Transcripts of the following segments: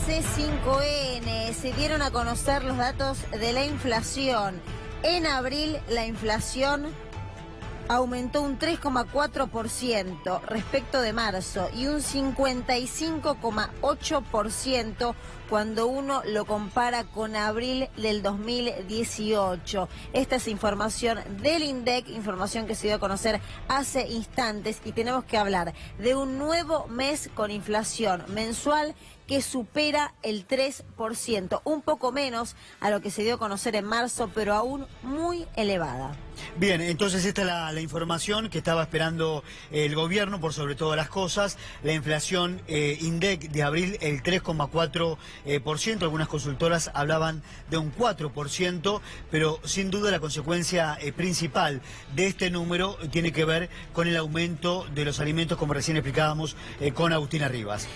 C5N. Se dieron a conocer los datos de la inflación. En abril la inflación aumentó un 3,4% respecto de marzo y un 55,8% cuando uno lo compara con abril del 2018. Esta es información del INDEC, información que se dio a conocer hace instantes, y tenemos que hablar de un nuevo mes con inflación mensual que supera el 3%, un poco menos a lo que se dio a conocer en marzo, pero aún muy elevada. Bien, entonces esta es la información que estaba esperando el gobierno por sobre todas las cosas. La inflación INDEC de abril, el 3,4%. Algunas consultoras hablaban de un 4%, pero sin duda la consecuencia principal de este número tiene que ver con el aumento de los alimentos, como recién explicábamos con Agustina Rivas.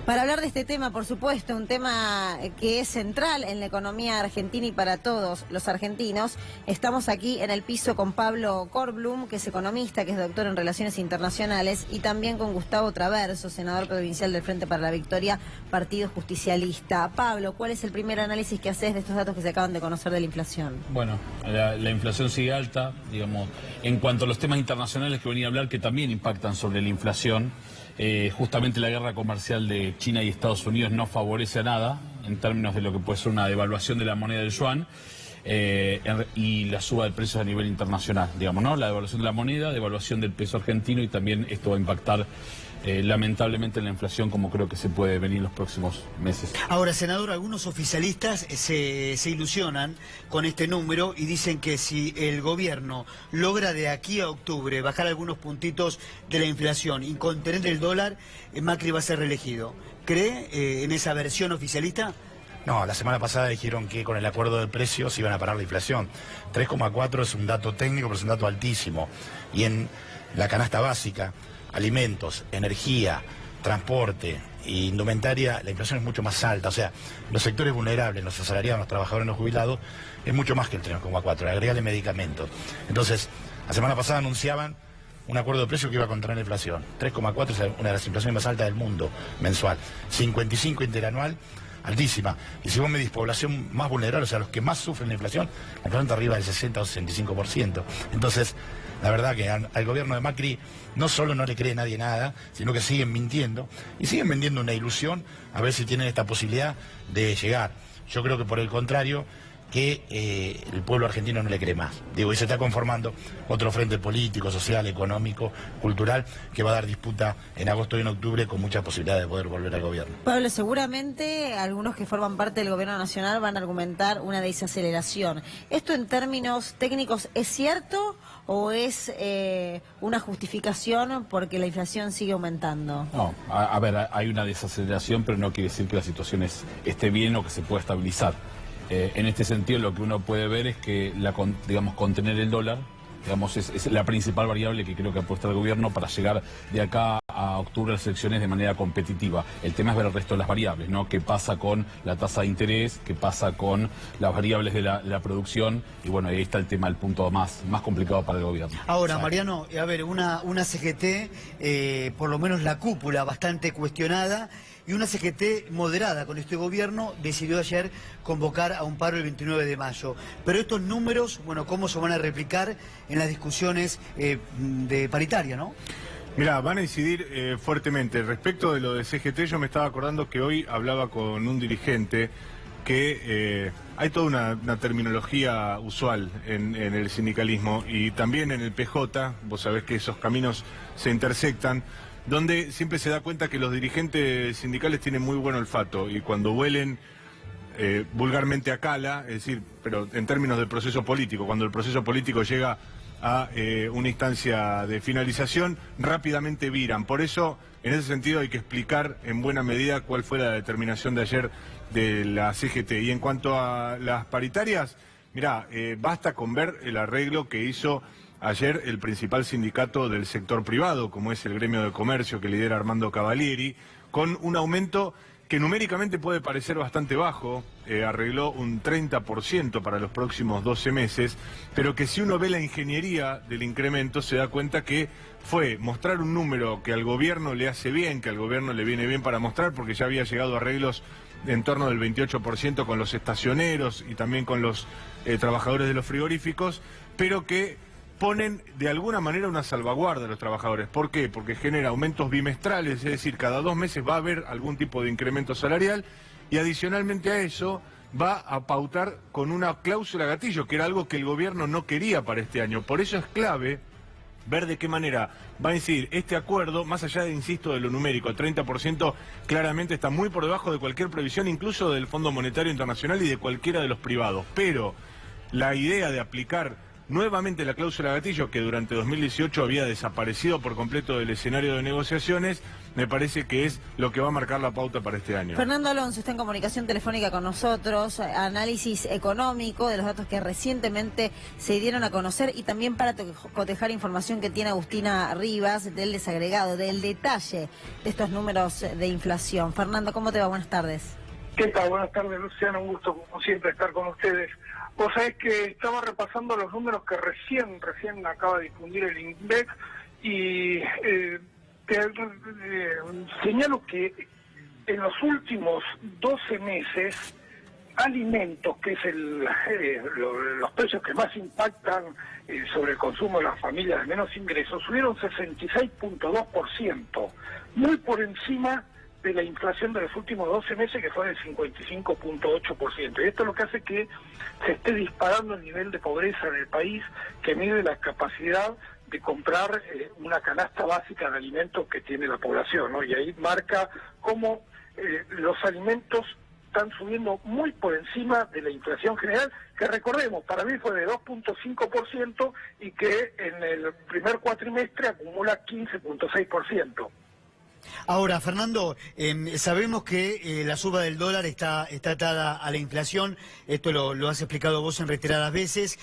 Para hablar de este tema, por supuesto, un tema que es central en la economía argentina y para todos los argentinos, estamos aquí en el piso con Pablo Korblum, que es economista, que es doctor en Relaciones Internacionales, y también con Gustavo Traverso, senador provincial del Frente para la Victoria, Partido Justicialista. Pablo, ¿cuál es el primer análisis que haces de estos datos que se acaban de conocer de la inflación? Bueno, la inflación sigue alta, digamos, en cuanto a los temas internacionales que venía a hablar, que también impactan sobre la inflación. Justamente la guerra comercial de China y Estados Unidos no favorece a nada en términos de lo que puede ser una devaluación de la moneda del yuan y la suba de precios a nivel internacional, digamos, ¿no? La devaluación de la moneda, devaluación del peso argentino, y también esto va a impactar lamentablemente en la inflación, como creo que se puede venir en los próximos meses. Ahora, senador, algunos oficialistas se ilusionan con este número y dicen que si el gobierno logra de aquí a octubre bajar algunos puntitos de la inflación y contener el dólar, Macri va a ser reelegido. ¿Cree en esa versión oficialista? No, la semana pasada dijeron que con el acuerdo de precios iban a parar la inflación. 3,4 es un dato técnico, pero es un dato altísimo. Y en la canasta básica, alimentos, energía, transporte e indumentaria, la inflación es mucho más alta. O sea, los sectores vulnerables, los asalariados, los trabajadores, los jubilados, es mucho más que el 3,4, agregale medicamentos. Entonces, la semana pasada anunciaban un acuerdo de precios que iba a contener la inflación. 3,4 es una de las inflaciones más altas del mundo mensual. 55 interanual, altísima. Y si vos medís población más vulnerable, o sea, los que más sufren la inflación está arriba del 60 o 65%. Entonces, la verdad que al gobierno de Macri no solo no le cree nadie nada, sino que siguen mintiendo y siguen vendiendo una ilusión a ver si tienen esta posibilidad de llegar. Yo creo que por el contrario, que el pueblo argentino no le cree más. Digo, y se está conformando otro frente político, social, económico, cultural, que va a dar disputa en agosto y en octubre con muchas posibilidades de poder volver al gobierno. Pablo, seguramente algunos que forman parte del gobierno nacional van a argumentar una desaceleración. ¿Esto en términos técnicos es cierto o es una justificación porque la inflación sigue aumentando? No, a ver, hay una desaceleración, pero no quiere decir que la situación esté bien o que se pueda estabilizar. En este sentido, lo que uno puede ver es que, digamos, contener el dólar, digamos, es la principal variable que creo que apuesta el gobierno para llegar de acá a octubre a las elecciones de manera competitiva. El tema es ver el resto de las variables, ¿no? ¿Qué pasa con la tasa de interés? ¿Qué pasa con las variables de la producción? Y bueno, ahí está el tema, el punto más complicado para el gobierno. Ahora, Mariano, a ver, una CGT, por lo menos la cúpula, bastante cuestionada, y una CGT moderada con este gobierno decidió ayer convocar a un paro el 29 de mayo. Pero estos números, bueno, ¿cómo se van a replicar en las discusiones de paritaria, no? Mirá, van a incidir fuertemente. Respecto de lo de CGT, yo me estaba acordando que hoy hablaba con un dirigente que hay toda una terminología usual en el sindicalismo y también en el PJ, vos sabés que esos caminos se intersectan, donde siempre se da cuenta que los dirigentes sindicales tienen muy buen olfato y cuando huelen vulgarmente a cala, es decir, pero en términos del proceso político, cuando el proceso político llega a una instancia de finalización, rápidamente viran. Por eso, en ese sentido, hay que explicar en buena medida cuál fue la determinación de ayer de la CGT. Y en cuanto a las paritarias, mirá, basta con ver el arreglo que hizo ayer el principal sindicato del sector privado, como es el gremio de comercio que lidera Armando Cavalieri, con un aumento que numéricamente puede parecer bastante bajo, arregló un 30% para los próximos 12 meses, pero que si uno ve la ingeniería del incremento se da cuenta que fue mostrar un número que al gobierno le hace bien, que al gobierno le viene bien para mostrar, porque ya había llegado a arreglos en torno del 28% con los estacioneros y también con los trabajadores de los frigoríficos, pero que ponen de alguna manera una salvaguarda a los trabajadores. ¿Por qué? Porque genera aumentos bimestrales, es decir, cada 2 meses va a haber algún tipo de incremento salarial y adicionalmente a eso va a pautar con una cláusula gatillo, que era algo que el gobierno no quería para este año. Por eso es clave ver de qué manera va a incidir este acuerdo, más allá de, insisto, de lo numérico. El 30% claramente está muy por debajo de cualquier previsión, incluso del Fondo Monetario Internacional y de cualquiera de los privados. Pero la idea de aplicar nuevamente la cláusula gatillo, que durante 2018 había desaparecido por completo del escenario de negociaciones, me parece que es lo que va a marcar la pauta para este año. Fernando Alonso está en comunicación telefónica con nosotros, análisis económico de los datos que recientemente se dieron a conocer y también para cotejar información que tiene Agustina Rivas del desagregado, del detalle de estos números de inflación. Fernando, ¿cómo te va? Buenas tardes. ¿Qué tal? Buenas tardes, Luciano. Un gusto, como siempre, estar con ustedes. Vos sabés que estaba repasando los números que recién acaba de difundir el INDEC y señalo que en los últimos 12 meses, alimentos, que es los precios que más impactan sobre el consumo de las familias de menos ingresos, subieron 66.2%, muy por encima de la inflación de los últimos 12 meses, que fue del 55.8%. Y esto es lo que hace que se esté disparando el nivel de pobreza en el país, que mide la capacidad de comprar una canasta básica de alimentos que tiene la población, ¿no? Y ahí marca cómo los alimentos están subiendo muy por encima de la inflación general, que recordemos, para mí fue de 2.5% y que en el primer cuatrimestre acumula 15.6%. Ahora, Fernando, sabemos que la suba del dólar está atada a la inflación, esto lo has explicado vos en reiteradas veces,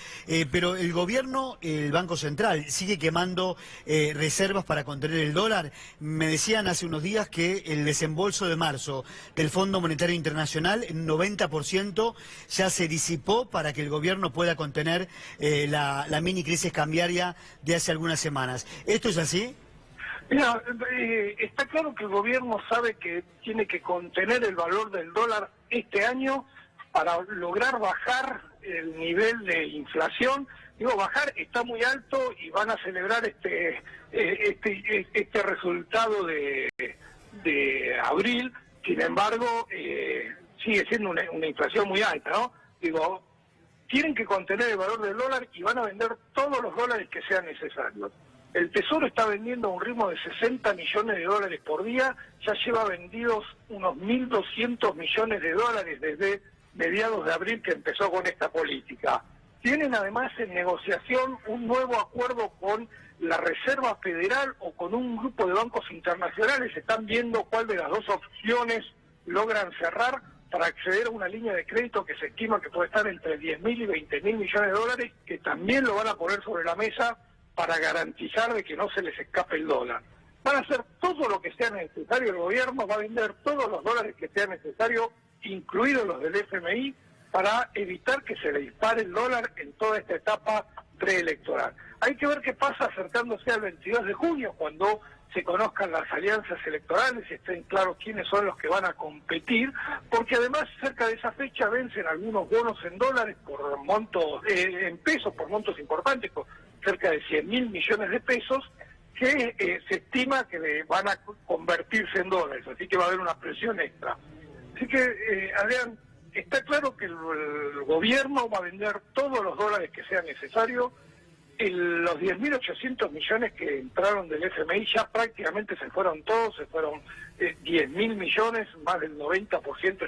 pero el gobierno, el Banco Central, sigue quemando reservas para contener el dólar. Me decían hace unos días que el desembolso de marzo del Fondo Monetario Internacional, en 90% ya se disipó para que el gobierno pueda contener la mini crisis cambiaria de hace algunas semanas. ¿Esto es así? Mira, está claro que el gobierno sabe que tiene que contener el valor del dólar este año para lograr bajar el nivel de inflación. Digo, bajar está muy alto y van a celebrar este resultado de abril. Sin embargo, sigue siendo una inflación muy alta, ¿no? Digo, tienen que contener el valor del dólar y van a vender todos los dólares que sean necesarios. El Tesoro está vendiendo a un ritmo de 60 millones de dólares por día, ya lleva vendidos unos 1.200 millones de dólares desde mediados de abril que empezó con esta política. Tienen además en negociación un nuevo acuerdo con la Reserva Federal o con un grupo de bancos internacionales. Están viendo cuál de las dos opciones logran cerrar para acceder a una línea de crédito que se estima que puede estar entre 10.000 y 20.000 millones de dólares, que también lo van a poner sobre la mesa para garantizar de que no se les escape el dólar. Van a hacer todo lo que sea necesario, el gobierno va a vender todos los dólares que sea necesario, incluidos los del FMI, para evitar que se le dispare el dólar en toda esta etapa preelectoral. Hay que ver qué pasa acercándose al 22 de junio, cuando se conozcan las alianzas electorales y estén claros quiénes son los que van a competir, porque además cerca de esa fecha vencen algunos bonos en dólares por montos, en pesos por montos importantes, por cerca de 100.000 millones de pesos, que se estima que van a convertirse en dólares, así que va a haber una presión extra. Así que, Adrián, está claro que el gobierno va a vender todos los dólares que sea necesario. Los 10.800 millones que entraron del FMI ya prácticamente se fueron todos, se fueron 10.000 millones, más del 90%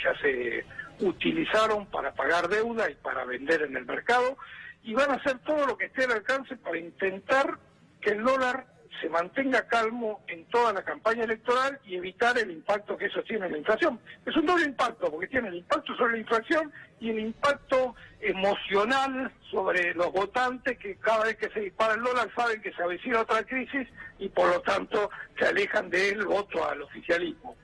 ya se utilizaron para pagar deuda y para vender en el mercado, y van a hacer todo lo que esté al alcance para intentar que el dólar se mantenga calmo en toda la campaña electoral y evitar el impacto que eso tiene en la inflación. Es un doble impacto, porque tiene el impacto sobre la inflación y el impacto emocional sobre los votantes, que cada vez que se dispara el dólar saben que se avecina otra crisis y por lo tanto se alejan del voto al oficialismo.